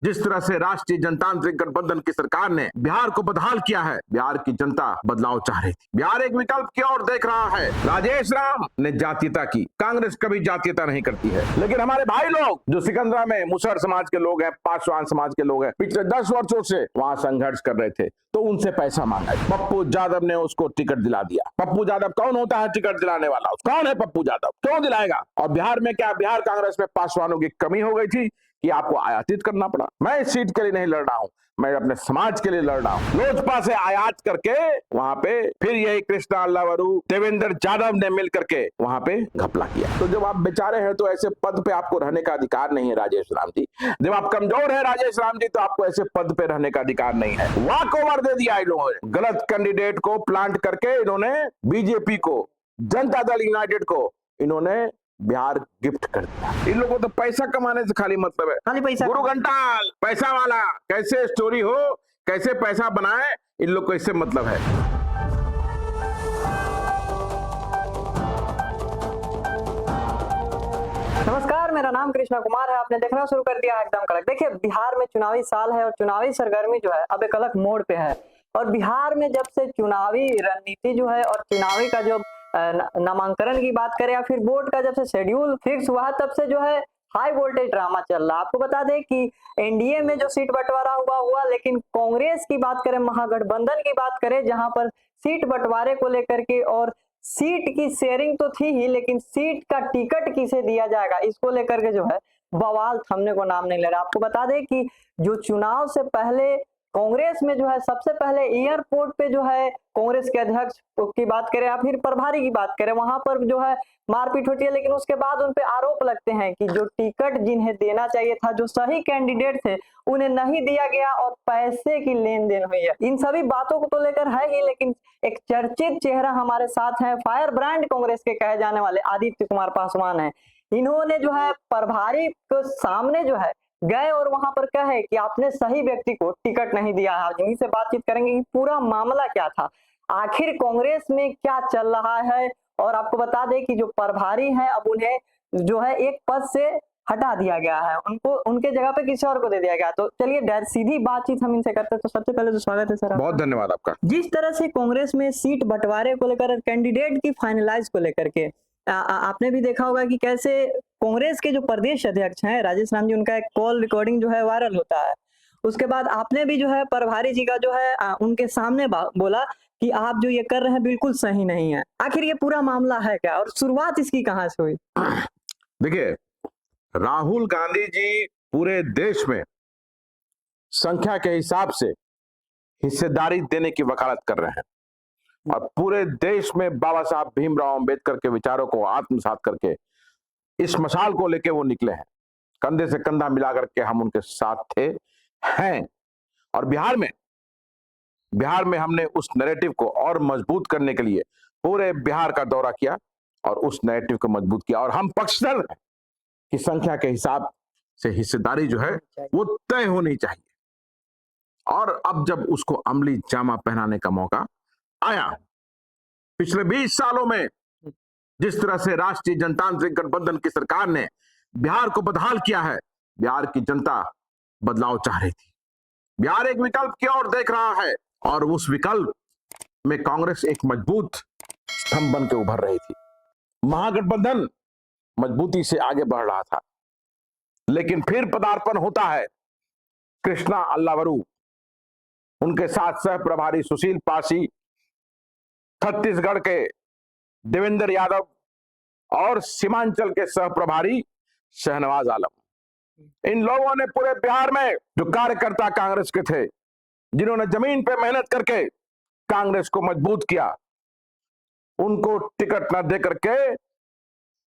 जिस तरह से राष्ट्रीय जनतांत्रिक गठबंधन की सरकार ने बिहार को बदहाल किया है, बिहार की जनता बदलाव चाह रही थी। बिहार एक विकल्प की ओर देख रहा है। राजेश राम ने जातीयता की, कांग्रेस कभी जातीयता नहीं करती है। लेकिन हमारे भाई लोग जो सिकंदरा में मुसहर समाज के लोग हैं, पासवान समाज के लोग हैं, पिछले 10 वर्षों से वहां संघर्ष कर रहे थे, तो उनसे पैसा मांगा। पप्पू यादव ने उसको टिकट दिला दिया। पप्पू यादव कौन होता है टिकट दिलाने वाला? कौन है पप्पू यादव? क्यों दिलाएगा? और बिहार में क्या बिहार कांग्रेस में पासवानों की कमी हो गई थी कि आपको आयातित करना पड़ा? मैं इस सीट के लिए नहीं लड़ रहा हूं, मैं अपने समाज के लिए लड़ रहा हूं। लोजपा से आयात करके वहां पे फिर यही कृष्णा अल्लावरू, देवेंद्र यादव ने मिल करके वहां पे घपला किया। तो जब आप बेचारे हैं तो ऐसे पद पे आपको रहने का अधिकार नहीं है राजेश राम जी। जब आप कमजोर है राजेश राम जी, तो आपको ऐसे पद पे रहने का अधिकार नहीं है। वॉक ओवर दे दिया इन लोगों ने, गलत कैंडिडेट को प्लांट करके इन्होंने बीजेपी को, जनता दल यूनाइटेड को इन्होंने बिहार गिफ्ट कर दिया। इन लोगों को तो पैसा कमाने से खाली मतलब है, खाली पैसा। गुरु घंटाल पैसा वाला, कैसे स्टोरी हो, कैसे पैसा बनाए, इन लोग को इससे मतलब है। नमस्कार, मेरा नाम कृष्णा कुमार है। आपने देखना शुरू कर दिया एकदम कड़क। देखिए, बिहार में चुनावी साल है और चुनावी सरगर्मी जो है अब एक अलग मोड़ पे है। और बिहार में जब से चुनावी रणनीति जो है और चुनावी का जो नामांकन की बात करें या फिर बोर्ड का जब से शेड्यूल फिक्स हुआ, तब से जो है हाई वोल्टेज ड्रामा चल रहा है। आपको बता दें कि एनडीए में जो सीट बंटवारा हुआ, लेकिन कांग्रेस की बात करें, महागठबंधन की बात करें, जहां पर सीट बंटवारे को लेकर के और सीट की शेयरिंग तो थी ही, लेकिन सीट का टिकट किसे दिया जाएगा इसको लेकर के जो है बवाल थमने को नाम नहीं ले रहा। आपको बता दें कि जो चुनाव से पहले कांग्रेस में जो है सबसे पहले एयरपोर्ट पे जो है कांग्रेस के अध्यक्ष की बात करें या फिर प्रभारी की बात करें, वहां पर जो है मारपीट होती है। लेकिन उसके बाद उन पे आरोप लगते हैं कि जो टिकट जिन्हें देना चाहिए था, जो सही कैंडिडेट थे, उन्हें नहीं दिया गया और पैसे की लेन देन हुई है। इन सभी बातों को तो लेकर है ही, लेकिन एक चर्चित चेहरा हमारे साथ है, फायर ब्रांड कांग्रेस के कहे जाने वाले आदित्य कुमार पासवान है। इन्होंने जो है प्रभारी के सामने जो है गए और वहां पर कहे कि आपने सही व्यक्ति को टिकट नहीं दिया है। इन्हीं से बातचीत करेंगे कि पूरा मामला क्या था, आखिर कांग्रेस में क्या चल रहा है। और आपको बता दें कि जो प्रभारी हैं अब उन्हें जो है एक पद से हटा दिया गया है, उनको उनके जगह पे किसी और को दे दिया गया। तो चलिए सीधी बातचीत हम इनसे करते हैं। तो सबसे पहले तो स्वागत है सर, बहुत धन्यवाद आपका। जिस तरह से कांग्रेस में सीट बंटवारे को लेकर, कैंडिडेट की फाइनलाइज को लेकर के आपने भी देखा होगा कि कैसे कांग्रेस के जो प्रदेश अध्यक्ष हैं राजेश राम जी, उनका एक कॉल रिकॉर्डिंग जो है वायरल होता है। उसके बाद आपने भी जो है प्रभारी जी का जो है उनके सामने बोला कि आप जो ये कर रहे हैं बिल्कुल सही नहीं है। आखिर ये पूरा मामला है क्या और शुरुआत इसकी कहां से हुई? देखिए, राहुल गांधी जी पूरे देश में संख्या के हिसाब से हिस्सेदारी देने की वकालत कर रहे हैं और पूरे देश में बाबा साहब भीमराव अंबेडकर के विचारों को आत्मसात करके इस मशाल को लेके वो निकले हैं। कंधे से कंधा मिला करके हम उनके साथ थे, हैं। और बिहार में हमने उस नैरेटिव को और मजबूत करने के लिए पूरे बिहार का दौरा किया और उस नैरेटिव को मजबूत किया। और हम पक्षधर हैं कि संख्या के हिसाब से हिस्सेदारी जो है वो तय होनी चाहिए। और अब जब उसको अमली जामा पहनाने का मौका आया, पिछले 20 सालों में जिस तरह से राष्ट्रीय जनतांत्रिक गठबंधन की सरकार ने बिहार को बदहाल किया है, बिहार की जनता बदलाव चाह रही थी। बिहार एक विकल्प की ओर देख रहा है और उस विकल्प में कांग्रेस एक मजबूत स्तंभ बन के उभर रही थी। महागठबंधन मजबूती से आगे बढ़ रहा था, लेकिन फिर पदार्पण होता है कृष्णा अल्लावरू, उनके साथ सह प्रभारी सुशील पासी, छत्तीसगढ़ के देवेंद्र यादव और सीमांचल के सह प्रभारी शहनवाज आलम। इन लोगों ने पूरे बिहार में जो कार्यकर्ता कांग्रेस के थे, जिन्होंने जमीन पे मेहनत करके कांग्रेस को मजबूत किया, उनको टिकट न दे करके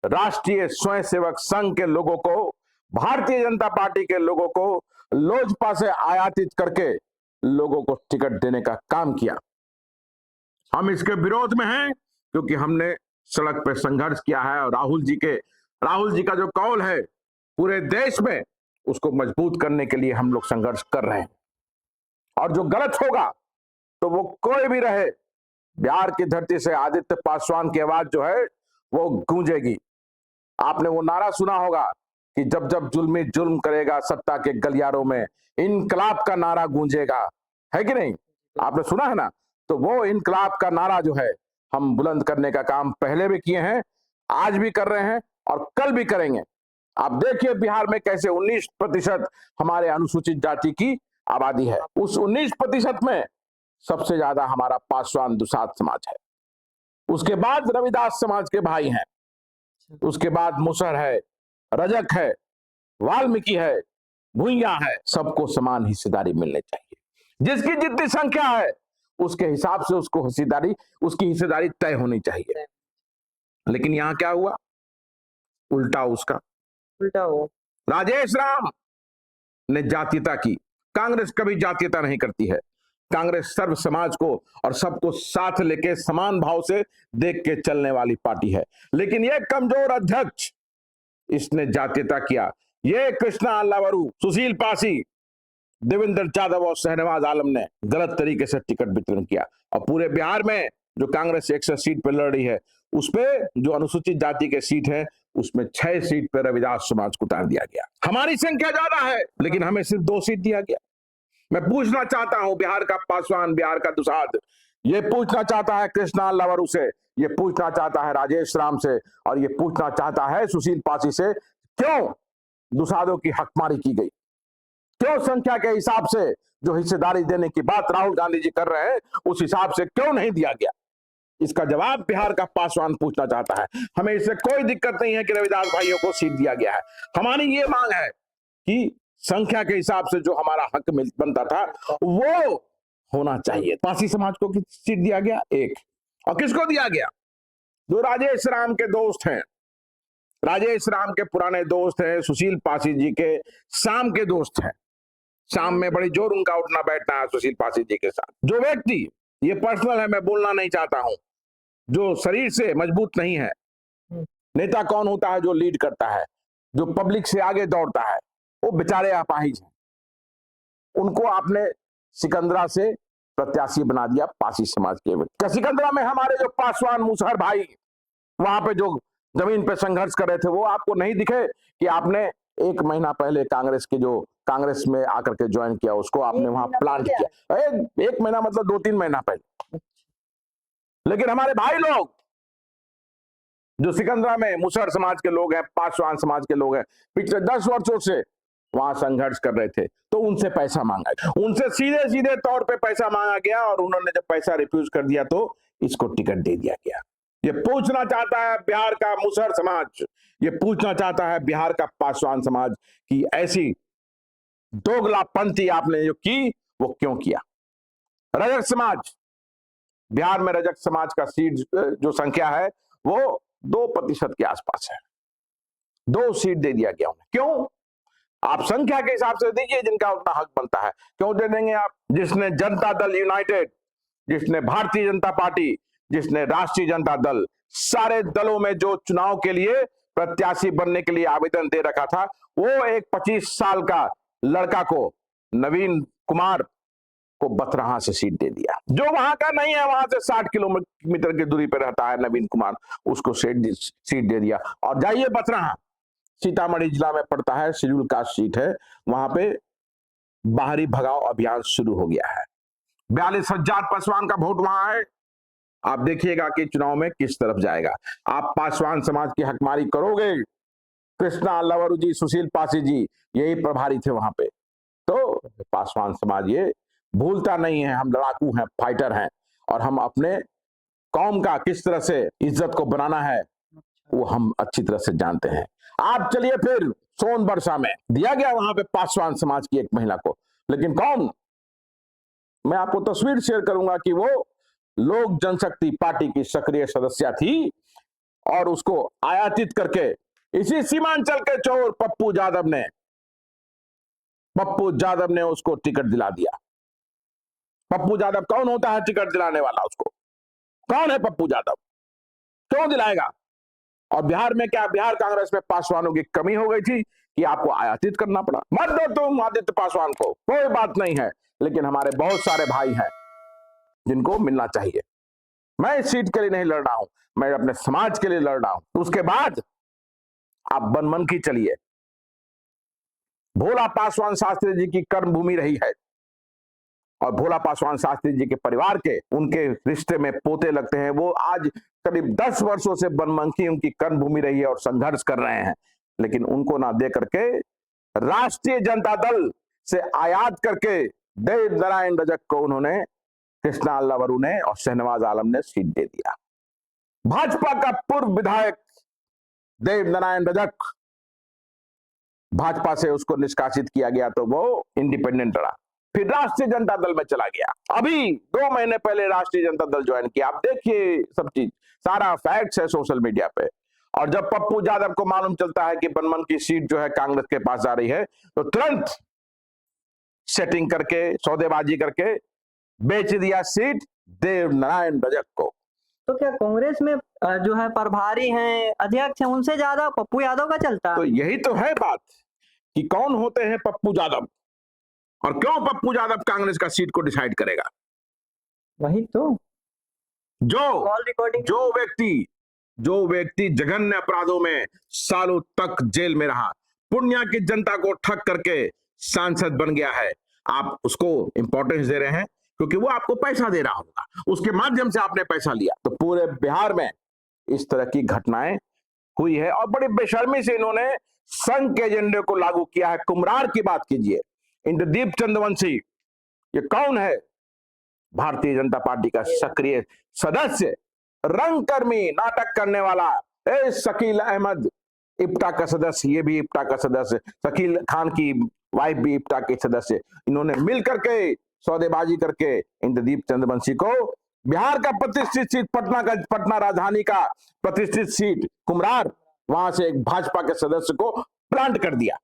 राष्ट्रीय स्वयंसेवक संघ के लोगों को, भारतीय जनता पार्टी के लोगों को लोजपा से आयातित करके लोगों को टिकट देने का काम किया। हम इसके विरोध में हैं क्योंकि हमने सड़क पर संघर्ष किया है और राहुल जी का जो कॉल है पूरे देश में, उसको मजबूत करने के लिए हम लोग संघर्ष कर रहे हैं। और जो गलत होगा तो वो कोई भी रहे, बिहार की धरती से आदित्य पासवान की आवाज जो है वो गूंजेगी। आपने वो नारा सुना होगा कि जब जब जुल्मी जुल्म करेगा सत्ता के गलियारों में इनकलाब का नारा गूंजेगा, है कि नहीं? आपने सुना है ना? तो वो इनकलाब का नारा जो है हम बुलंद करने का काम पहले भी किए हैं, आज भी कर रहे हैं और कल भी करेंगे। आप देखिए बिहार में कैसे 19% हमारे अनुसूचित जाति की आबादी है। उस 19% में सबसे ज्यादा हमारा पासवान दुसाध समाज है, उसके बाद रविदास समाज के भाई हैं, उसके बाद मुसहर है, रजक है, वाल्मीकि है, भूइया है। सबको समान हिस्सेदारी मिलनी चाहिए। जिसकी जितनी संख्या है उसके हिसाब से उसको उसकी हिस्सेदारी तय होनी चाहिए। लेकिन यहां क्या हुआ? उल्टा हो राजेश राम ने जातीयता की। कांग्रेस कभी जातीयता नहीं करती है। कांग्रेस सर्व समाज को और सबको साथ लेके समान भाव से देख के चलने वाली पार्टी है। लेकिन यह कमजोर अध्यक्ष, इसने जातीयता किया। ये कृष्णा अल्लावरू, सुशील पासी, देवेंद्र यादव और शहनवाज आलम ने गलत तरीके से टिकट वितरण किया और पूरे बिहार में जो कांग्रेस 100 सीट पर लड़ रही है उस पे जो अनुसूचित जाति के सीट है उसमें 6 सीट पर रविदास समाज को उतार दिया गया। हमारी संख्या ज्यादा है लेकिन हमें सिर्फ 2 सीट दिया गया। मैं पूछना चाहता हूं बिहार का पासवान, बिहार का दुसाध, ये पूछना चाहता है कृष्णा अल्लावरू से, ये पूछना चाहता है राजेश राम से और ये पूछना चाहता है सुशील पासी से, क्यों दुसाधों की हकमारी की गई? क्यों संख्या के हिसाब से जो हिस्सेदारी देने की बात राहुल गांधी जी कर रहे हैं उस हिसाब से क्यों नहीं दिया गया? इसका जवाब बिहार का पासवान पूछना चाहता है। हमें इससे कोई दिक्कत नहीं है कि रविदास भाइयों को सीट दिया गया है। हमारी ये मांग है कि संख्या के हिसाब से जो हमारा हक बनता था वो होना चाहिए। पासी समाज को सीट दिया गया एक, और किसको दिया गया? जो राजेश राम के दोस्त हैं, राजेश राम के पुराने दोस्त हैं, सुशील पासी जी के शाम के दोस्त हैं। शाम में बड़ी जोर उनका उठना बैठना है सुशील पासी जी के साथ। जो व्यक्ति, ये पर्सनल है, मैं बोलना नहीं चाहता हूं, जो शरीर से मजबूत नहीं है, नेता कौन होता है? जो लीड करता है, जो पब्लिक से आगे दौड़ता है, वो बेचारे अपाहिज हैं। उनको आपने सिकंदरा से प्रत्याशी बना दिया पासी समाज के। सिकंदरा में हमारे जो पासवान मुसहर भाई वहां पे जो जमीन पे संघर्ष कर रहे थे वो आपको नहीं दिखे कि आपने 1 महीना पहले कांग्रेस में आकर के ज्वाइन किया उसको आपने वहां प्लांट किया। 1 महीना मतलब 2-3 महीना पहले। लेकिन हमारे भाई लोग जो सिकंदरा में मुसहर समाज के लोग हैं, पासवान समाज के लोग हैं, पिछले 10 वर्षों से वहां संघर्ष कर रहे थे, तो उनसे पैसा मांगा गया, उनसे सीधे सीधे तौर पे पैसा मांगा गया और उन्होंने जब पैसा रिफ्यूज कर दिया तो इसको टिकट दे दिया गया। ये पूछना चाहता है बिहार का मुसहर समाज, ये पूछना चाहता है बिहार का पासवान समाज कि ऐसी दोगलापंथी आपने जो की वो क्यों किया? रजक समाज, बिहार में रजक समाज का सीट जो संख्या है वो 2% के आसपास है। 2 सीट दे दिया गया उन्हें। क्यों? आप संख्या के हिसाब से दीजिए जिनका उतना हक बनता है। क्यों दे देंगे आप? जिसने जनता दल यूनाइटेड, जिसने भारतीय जनता पार्टी, जिसने राष्ट्रीय जनता दल, सारे दलों में जो चुनाव के लिए प्रत्याशी बनने के लिए आवेदन दे रखा था, वो एक 25 साल का लड़का को, नवीन कुमार को बथराहा से सीट दे दिया। जो वहां का नहीं है, वहां से 60 किलोमीटर की दूरी पर रहता है नवीन कुमार, उसको सीट दे दिया। और जाइए बथराहा, सीतामढ़ी जिला में पड़ता है, शेड्यूल कास्ट सीट है, वहां पे बाहरी भगाओ अभियान शुरू हो गया है। 42,000 पासवान का वोट वहां है। आप देखिएगा कि चुनाव में किस तरफ जाएगा। आप पासवान समाज की हकमारी करोगे, कृष्णा अल्लावरू जी, सुशील पासी जी यही प्रभारी थे वहां पे, तो पासवान समाज ये भूलता नहीं है। हम लड़ाकू हैं, फाइटर हैं, और हम अपने कौम का किस तरह से इज्जत को बनाना है वो हम अच्छी तरह से जानते हैं। आप चलिए फिर सोनबरसा में दिया गया वहां पे पासवान समाज की एक महिला को, लेकिन कौन? मैं आपको तस्वीर शेयर करूंगा कि वो लोक जनशक्ति पार्टी की सक्रिय सदस्य थी और उसको आयातित करके इसी सीमांचल के चोर पप्पू यादव ने उसको टिकट दिला दिया। पप्पू यादव कौन होता है टिकट दिलाने वाला? उसको कौन है पप्पू यादव? क्यों दिलाएगा? और बिहार में क्या, बिहार कांग्रेस में पासवानों की कमी हो गई थी कि आपको आयातित करना पड़ा? मत दो तुम आदित्य पासवान को, कोई बात नहीं है, लेकिन हमारे बहुत सारे भाई हैं जिनको मिलना चाहिए। मैं इस सीट के लिए नहीं लड़ रहा हूं, मैं अपने समाज के लिए लड़ रहा हूं। उसके बाद आप बनमनखी चलिए, भोला पासवान शास्त्री जी की कर्मभूमि रही है और भोला पासवान शास्त्री जी के परिवार के उनके रिश्ते में पोते लगते हैं। वो आज करीब 10 वर्षों से बनमनखी उनकी कर्मभूमि रही है और संघर्ष कर रहे हैं, लेकिन उनको ना दे करके राष्ट्रीय जनता दल से आयात करके देव नारायण रजक को उन्होंने, कृष्णा अल्लावरू ने और शहनवाज आलम ने सीट दे दिया। भाजपा का पूर्व विधायक देव नारायण रजक, भाजपा से उसको निष्कासित किया गया तो वो इंडिपेंडेंट रहा, फिर राष्ट्रीय जनता दल में चला गया। अभी 2 महीने पहले राष्ट्रीय जनता दल ज्वाइन किया। आप देखिए सब चीज, सारा फैक्ट्स है सोशल मीडिया पे। और जब पप्पू यादव को मालूम चलता है कि बनमन की सीट जो है कांग्रेस के पास जा रही है, तो तुरंत सेटिंग करके, सौदेबाजी करके बेच दिया सीट देव नारायण रजक को। तो क्या कांग्रेस में जो है प्रभारी हैं, अध्यक्ष हैं, उनसे ज्यादा पप्पू यादव का चलता तो है? यही तो है बात कि कौन होते हैं पप्पू यादव और क्यों पप्पू यादव कांग्रेस का सीट को डिसाइड करेगा। वही तो कॉल रिकॉर्डिंग जो व्यक्ति जघन्य अपराधों में सालों तक जेल में रहा, पूर्णिया की जनता को ठग करके सांसद बन गया है, आप उसको इंपॉर्टेंस दे रहे हैं क्योंकि वो आपको पैसा दे रहा होगा, उसके माध्यम से आपने पैसा लिया। तो पूरे बिहार में इस तरह की घटनाएं हुई है और बड़ी बेशर्मी से इन्होंने संघ के एजेंडे को लागू किया है। कुम्हरार की बात कीजिए, इंद्रदीप चंद्रवंशी, ये कौन है? भारतीय जनता पार्टी का सक्रिय सदस्य, रंगकर्मी, नाटक करने वाला। शकील अहमद इप्टा का सदस्य, ये भी इप्टा का सदस्य, शकील खान की वाइफ भी इप्टा के सदस्य। इन्होंने मिलकर के सौदेबाजी करके इंद्रदीप चंद्रवंशी को बिहार का प्रतिष्ठित सीट, पटना राजधानी का प्रतिष्ठित सीट कुम्हरार, वहां से एक भाजपा के सदस्य को प्लांट कर दिया।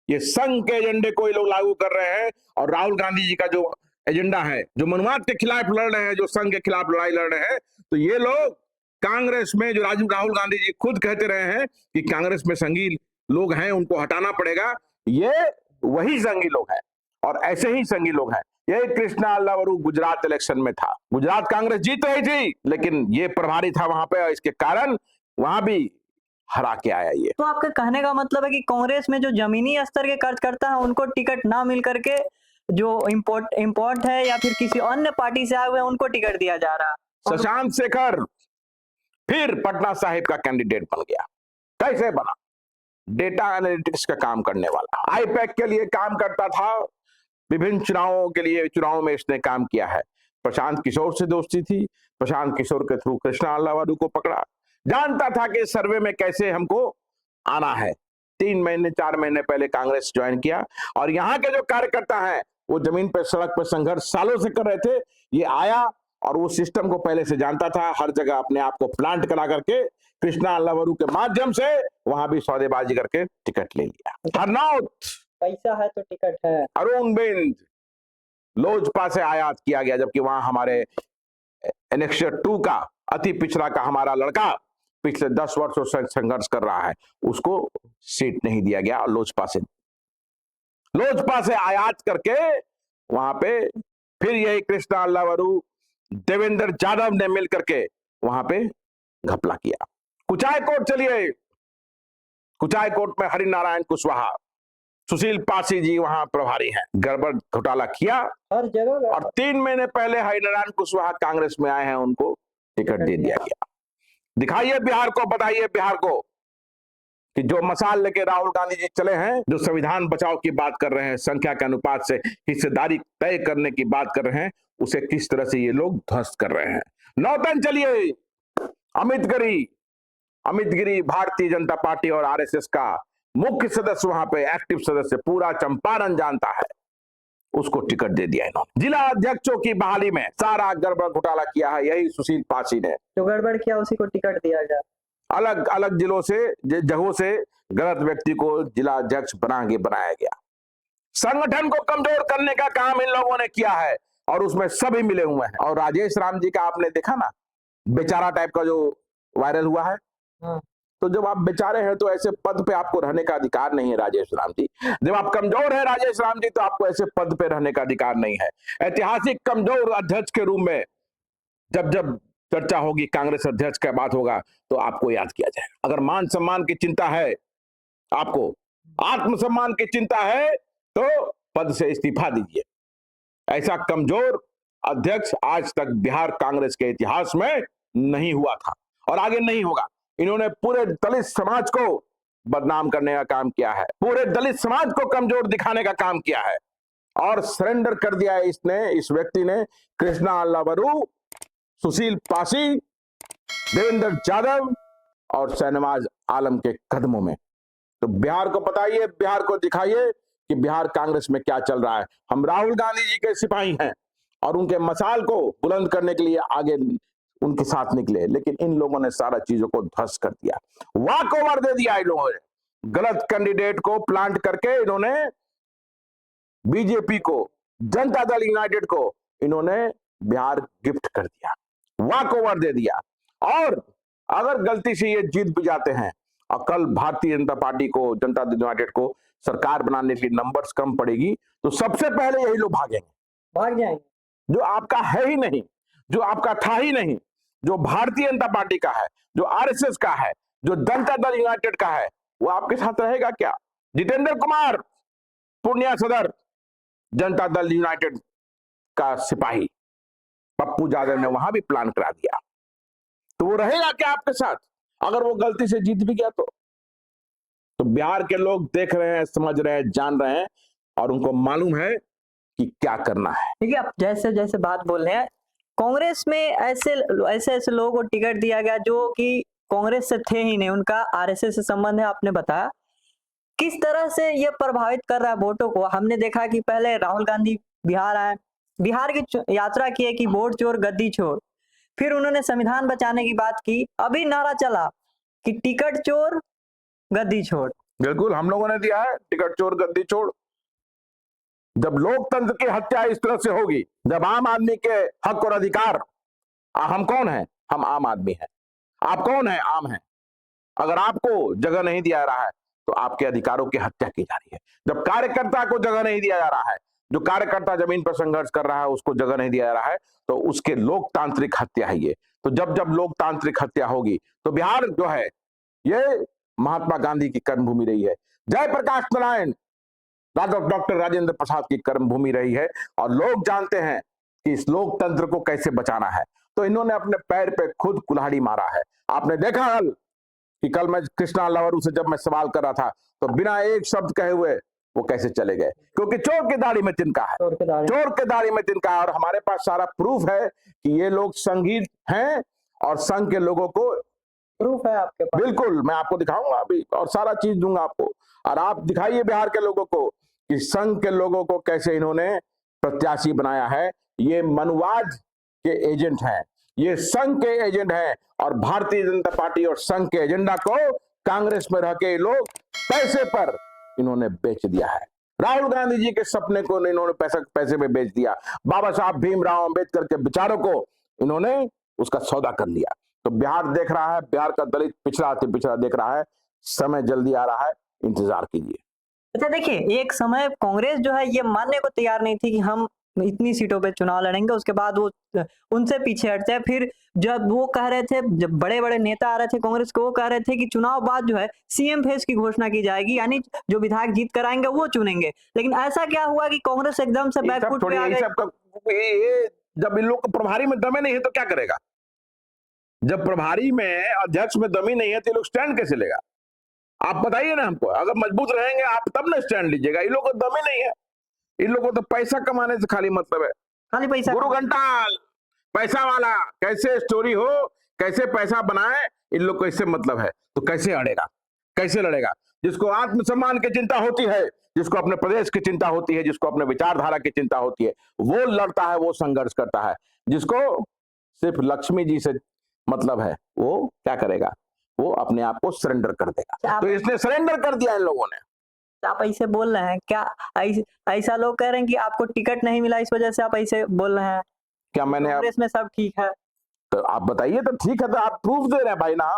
ये संघ के एजेंडे को ये लोग लागू कर रहे हैं और राहुल गांधी जी का जो एजेंडा है, जो मनुवाद के खिलाफ लड़ रहे हैं, जो संघ के खिलाफ लड़ाई लड़ रहे हैं, तो ये लोग कांग्रेस में जो राहुल गांधी जी खुद कहते रहे हैं कि कांग्रेस में संघी लोग हैं, उनको हटाना पड़ेगा, ये वही संघी लोग हैं और ऐसे ही संघी लोग हैं। यही कृष्णा अल्लावरू गुजरात इलेक्शन में था, गुजरात कांग्रेस जीत रही थी लेकिन ये प्रभारी था वहां पे और इसके कारण वहां भी हरा के आया ये। तो आपके कहने का मतलब है कि कांग्रेस में जो जमीनी स्तर के कार्यकर्ता है उनको टिकट ना मिल करके जो इम्पोर्ट है या फिर किसी अन्य पार्टी से आए हुए हैं उनको टिकट दिया जा रहा है। शशांक शेखर फिर पटना साहिब का कैंडिडेट बन गया। कैसे बना? डेटा एनालिटिक्स का काम करने वाला, आईपैक के लिए काम करता था, विभिन्न चुनावों के लिए, चुनाव में इसने काम किया है। प्रशांत किशोर से दोस्ती थी, प्रशांत किशोर के थ्रू कृष्णा अल्लावरू को पकड़ा, जानता था कि सर्वे में कैसे हमको आना है। 3 महीने 4 महीने पहले कांग्रेस ज्वाइन किया और यहाँ के जो कार्यकर्ता हैं वो जमीन पर, सड़क पर संघर्ष सालों से कर रहे थे। ये आया और वो सिस्टम को पहले से जानता था, हर जगह अपने आप को प्लांट करा करके कृष्णा अल्लावरू के माध्यम से वहां भी सौदेबाजी करके टिकट ले लिया। हरनौत, पैसा है तो टिकट है। अरुण बिंद लोजपा से आयात किया गया, जबकि वहां हमारे एनेक्सर 2 का अति पिछड़ा का हमारा लड़का पिछले 10 वर्षों से संघर्ष कर रहा है, उसको सीट नहीं दिया गया और लोजपा से आयात करके वहां पे फिर यही कृष्णा अल्लावरू, देवेंद्र यादव ने मिल करके वहां पे घपला किया। कुचाय कोट चलिए, कुचाय कोट में हरिनारायण कुशवाहा, सुशील पासी जी वहां प्रभारी हैं, गड़बड़ घोटाला किया हर जगह। और 3 महीने पहले हरिनारायण कुशवाहा कांग्रेस में आए हैं, उनको टिकट दे दिया गया। दिखाइए बिहार को, बताइए बिहार को कि जो मसाल लेके राहुल गांधी जी चले हैं, जो संविधान बचाव की बात कर रहे हैं, संख्या के अनुपात से हिस्सेदारी तय करने की बात कर रहे हैं, उसे किस तरह से ये लोग ध्वस्त कर रहे हैं। नौतन चलिए, अमित गिरी भारतीय जनता पार्टी और आरएसएस का मुख्य सदस्य, वहां पे एक्टिव सदस्य, पूरा चंपारण जानता है, उसको टिकट दे दिया इन्होंने। जिला अध्यक्षों की बहाली में सारा गड़बड़ घोटाला किया है यही सुशील पासी ने, जो गड़बड़ किया उसी को टिकट दिया गया। अलग अलग जगहों से गलत व्यक्ति को जिला अध्यक्ष बनाया गया। संगठन को कमजोर करने का काम इन लोगों ने किया है और उसमें सभी मिले हुए हैं। और राजेश राम जी का आपने देखा ना, बेचारा टाइप का जो वायरल हुआ है, तो जब आप बेचारे हैं तो ऐसे पद पे आपको रहने का अधिकार नहीं है राजेश राम जी। जब आप कमजोर हैं राजेश राम जी, तो आपको ऐसे पद पे रहने का अधिकार नहीं है। ऐतिहासिक कमजोर अध्यक्ष के रूप में जब जब चर्चा होगी, कांग्रेस अध्यक्ष का बात होगा, तो आपको याद किया जाएगा। अगर मान सम्मान की चिंता है आपको, आत्मसम्मान की चिंता है तो पद से इस्तीफा दीजिए। ऐसा कमजोर अध्यक्ष आज तक बिहार कांग्रेस के इतिहास में नहीं हुआ था और आगे नहीं होगा। इन्होंने पूरे दलित समाज को बदनाम करने का काम किया है, पूरे दलित समाज को कमजोर दिखाने का काम किया है और सरेंडर कर दिया है इस व्यक्ति ने कृष्णा अल्लावरू, सुशील पासी, देवेंद्र यादव और शहनवाज आलम के कदमों में। तो बिहार को बताइए, बिहार को दिखाइए कि बिहार कांग्रेस में क्या चल रहा है। हम राहुल गांधी जी के सिपाही हैं और उनके मसाल को बुलंद करने के लिए आगे उनके साथ निकले, लेकिन इन लोगों ने सारा चीजों को ध्वस्त कर दिया, वॉक ओवर दे दिया। इन लोगों ने गलत कैंडिडेट को प्लांट करके इन्होंने बीजेपी को, जनता दल यूनाइटेड को इन्होंने बिहार गिफ्ट कर दिया, वॉक ओवर दे दिया। और अगर गलती से ये जीत भी जाते हैं और कल भारतीय जनता पार्टी को, जनता दल यूनाइटेड को सरकार बनाने की नंबर्स कम पड़ेगी तो सबसे पहले यही लोग भागेंगे, भाग जाएंगे। जो आपका है ही नहीं, जो आपका था ही नहीं, जो भारतीय जनता पार्टी का है, जो आरएसएस का है, जो जनता दल यूनाइटेड का है, वो आपके साथ रहेगा क्या? जितेंद्र कुमार, पूर्णिया सदर, जनता दल यूनाइटेड का सिपाही पप्पू यादव ने वहां भी प्लान करा दिया, तो वो रहेगा क्या आपके साथ अगर वो गलती से जीत भी गया तो बिहार के लोग देख रहे हैं, समझ रहे हैं, जान रहे हैं और उनको मालूम है कि क्या करना है। ठीक है, आप जैसे जैसे बात बोल रहे हैं, कांग्रेस में ऐसे ऐसे लोगों को टिकट दिया गया जो कि कांग्रेस से थे ही नहीं, उनका आरएसएस से संबंध है। आपने बताया किस तरह से ये प्रभावित कर रहा है वोटों को। हमने देखा कि पहले राहुल गांधी बिहार आए, बिहार की यात्रा की है कि वोट चोर गद्दी छोड़, फिर उन्होंने संविधान बचाने की बात की, अभी नारा चला कि टिकट चोर गद्दी छोड़। बिल्कुल, हम लोगों ने दिया है टिकट चोर गद्दी छोड़। जब लोकतंत्र की हत्या इस तरह से होगी, जब आम आदमी के हक और अधिकार, हम कौन है? हम आम आदमी हैं। आप कौन है? आम है। अगर आपको जगह नहीं दिया जा रहा है तो आपके अधिकारों की हत्या की जा रही है। जब कार्यकर्ता को जगह नहीं दिया जा रहा है, जो कार्यकर्ता जमीन पर संघर्ष कर रहा है उसको जगह नहीं दिया जा रहा है, तो उसके लोकतांत्रिक हत्या है ये। तो जब जब लोकतांत्रिक हत्या होगी तो बिहार जो है ये महात्मा गांधी की कर्मभूमि रही है, जयप्रकाश नारायण, डॉक्टर राजेंद्र प्रसाद की कर्मभूमि रही है और लोग जानते हैं कि इस लोकतंत्र को कैसे बचाना है। तो इन्होंने अपने पैर पे खुद कुल्हाड़ी मारा है। आपने देखा हल कि कल मैं कृष्णा अल्लावरू से जब मैं सवाल कर रहा था तो बिना एक शब्द कहे हुए वो कैसे चले गए, क्योंकि चोर की दाढ़ी में तिनका है, चोर के दाढ़ी में तिनका है। और हमारे पास सारा प्रूफ है कि ये लोग संगीत हैं और संघ के लोगों को प्रूफ है आपके पास? बिल्कुल, मैं आपको दिखाऊंगा अभी और सारा चीज दूंगा आपको। और आप दिखाइए बिहार के लोगों को कि संघ के लोगों को कैसे इन्होंने प्रत्याशी बनाया है। ये मनुवाद के एजेंट हैं, ये संघ के एजेंट हैं और भारतीय जनता पार्टी और संघ के एजेंडा को कांग्रेस में रह के लोग पैसे पर इन्होंने बेच दिया है। राहुल गांधी जी के सपने को इन्होंने पैसे में बेच दिया। बाबा साहब भीमराव अंबेडकर के विचारों को इन्होंने उसका सौदा कर लिया। तो बिहार देख रहा है, बिहार का दलित पिछड़ा अति पिछड़ा देख रहा है। समय जल्दी आ रहा है, इंतजार कीजिए। अच्छा देखिए, एक समय कांग्रेस जो है ये मानने को तैयार नहीं थी कि हम इतनी सीटों पे चुनाव लड़ेंगे, उसके बाद वो उनसे पीछे हटते हैं। फिर जब वो कह रहे थे, जब बड़े बड़े नेता आ रहे थे कांग्रेस को, वो कह रहे थे कि चुनाव बाद जो है सीएम फेस की घोषणा की जाएगी, यानी जो विधायक जीत कर आएंगे वो चुनेंगे। लेकिन ऐसा क्या हुआ कि कांग्रेस एकदम से बैकफुट पे आ गई? जब इन लोग को प्रभारी में दम नहीं है तो क्या करेगा? जब प्रभारी में, अध्यक्ष में दम ही नहीं है तो ये लोग स्टैंड कैसे लेगा? आप बताइए ना हमको। अगर मजबूत रहेंगे आप तब ना स्टैंड लीजिएगा। इन लोगों को दम ही नहीं है, इन लोगों को तो पैसा कमाने से खाली मतलब है। खाली पैसा। गुरु घंटाल पैसा वाला, कैसे स्टोरी हो, कैसे पैसा बनाए, इन लोग को इससे मतलब है। तो कैसे अड़ेगा, कैसे लड़ेगा? जिसको आत्मसम्मान की चिंता होती है, जिसको अपने प्रदेश की चिंता होती है, जिसको अपने विचारधारा की चिंता होती है, वो लड़ता है, वो संघर्ष करता है। जिसको सिर्फ लक्ष्मी जी से मतलब है वो क्या करेगा? वो अपने आप को सरेंडर कर देगा। तो इसने सरेंडर कर दिया इन लोगों ने। आप ऐसे बोल रहे हैं क्या? ऐसा लोग कह रहे हैं कि आपको टिकट नहीं मिला इस वजह से आप ऐसे बोल रहे हैं? क्या मैंने कांग्रेस में सब ठीक है तो आप बताइए। तो ठीक है, तो आप प्रूफ दे रहे हैं भाई ना।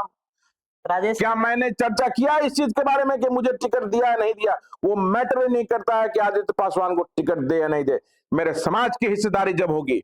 राजेश, क्या मैंने चर्चा किया इस चीज के बारे में कि मुझे टिकट दिया या नहीं दिया? वो मैटर नहीं करता है कि आदित्य पासवान को टिकट दे या नहीं दे। मेरे समाज की हिस्सेदारी जब होगी,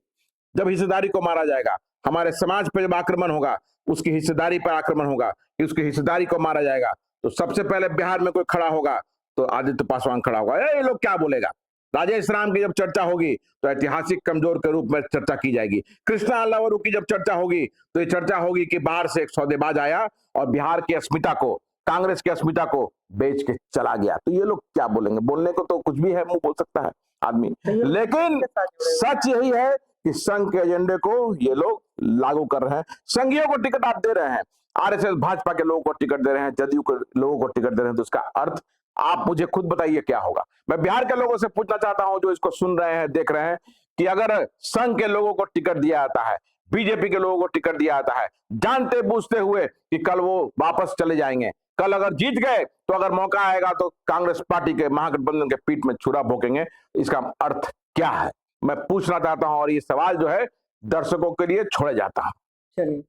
जब हिस्सेदारी को मारा जाएगा, हमारे समाज पर जब आक्रमण होगा, उसकी हिस्सेदारी पर आक्रमण होगा कि उसकी हिस्सेदारी को मारा जाएगा, तो सबसे पहले बिहार में कोई खड़ा होगा तो आदित्य पासवान खड़ा होगा, ये लोग क्या बोलेगा। राजेश राम की जब चर्चा होगी तो ऐतिहासिक कमजोर के रूप में चर्चा की जाएगी। कृष्णा अल्लावरू की जब चर्चा होगी तो ये चर्चा होगी कि बाहर से एक सौदेबाज आया और बिहार की अस्मिता को, कांग्रेस की अस्मिता को बेच के चला गया। तो ये लोग क्या बोलेंगे, बोलने को तो कुछ भी है, मुंह बोल सकता है आदमी, लेकिन सच यही है कि संघ के एजेंडे को ये लोग लागू कर रहे हैं। संघियों को टिकट आप दे रहे हैं, आरएसएस भाजपा के लोगों को टिकट दे रहे हैं, जदयू के लोगों को टिकट दे रहे हैं, तो उसका अर्थ आप मुझे खुद बताइए क्या होगा। मैं बिहार के लोगों से पूछना चाहता हूं जो इसको सुन रहे हैं, देख रहे हैं, कि अगर संघ के लोगों को टिकट दिया जाता है, बीजेपी के लोगों को टिकट दिया जाता है, जानते बूझते हुए कि कल वो वापस चले जाएंगे, कल अगर जीत गए तो अगर मौका आएगा तो कांग्रेस पार्टी के महागठबंधन के पीठ में छुरा भोंकेंगे, इसका अर्थ क्या है, मैं पूछना चाहता हूं। और ये सवाल जो है दर्शकों के लिए छोड़े जाता है। चलिए,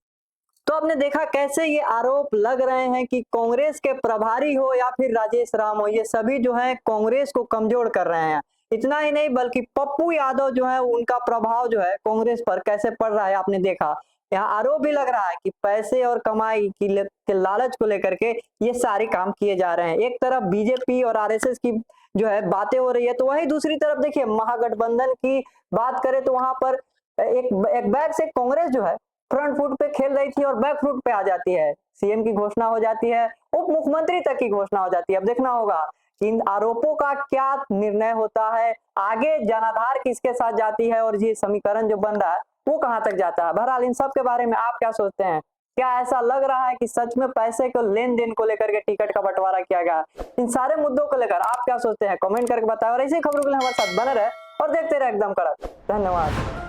तो आपने देखा कैसे ये आरोप लग रहे हैं कि कांग्रेस के प्रभारी हो या फिर राजेश राम हो, ये सभी जो है कांग्रेस को कमजोर कर रहे हैं। इतना ही नहीं बल्कि पप्पू यादव जो है उनका प्रभाव जो है कांग्रेस पर कैसे पड़ रहा है आपने देखा। यहाँ आरोप भी लग रहा है कि पैसे और कमाई के लालच को लेकर के ये सारे काम किए जा रहे हैं। एक तरफ बीजेपी और आरएसएस की जो है बातें हो रही है, तो वही दूसरी तरफ देखिए महागठबंधन की बात करें तो वहां पर एक बैग से कांग्रेस जो है फ्रंट फुट पे खेल रही थी और बैक फुट पे आ जाती है। सीएम की घोषणा हो जाती है, उप मुख्यमंत्री तक की घोषणा हो जाती है। अब देखना होगा इन आरोपों का क्या निर्णय होता है, आगे जनाधार किसके साथ जाती है और ये समीकरण जो बन रहा है वो कहां तक जाता है। बहरहाल इन सब के बारे में आप क्या सोचते हैं? क्या ऐसा लग रहा है कि सच में पैसे को लेन देन को लेकर के टिकट का बंटवारा किया गया? इन सारे मुद्दों को लेकर आप क्या सोचते हैं? कमेंट करके बताएं और ऐसी खबरों के लिए हमारे साथ बने रहे और देखते रहे एकदम कड़क। धन्यवाद।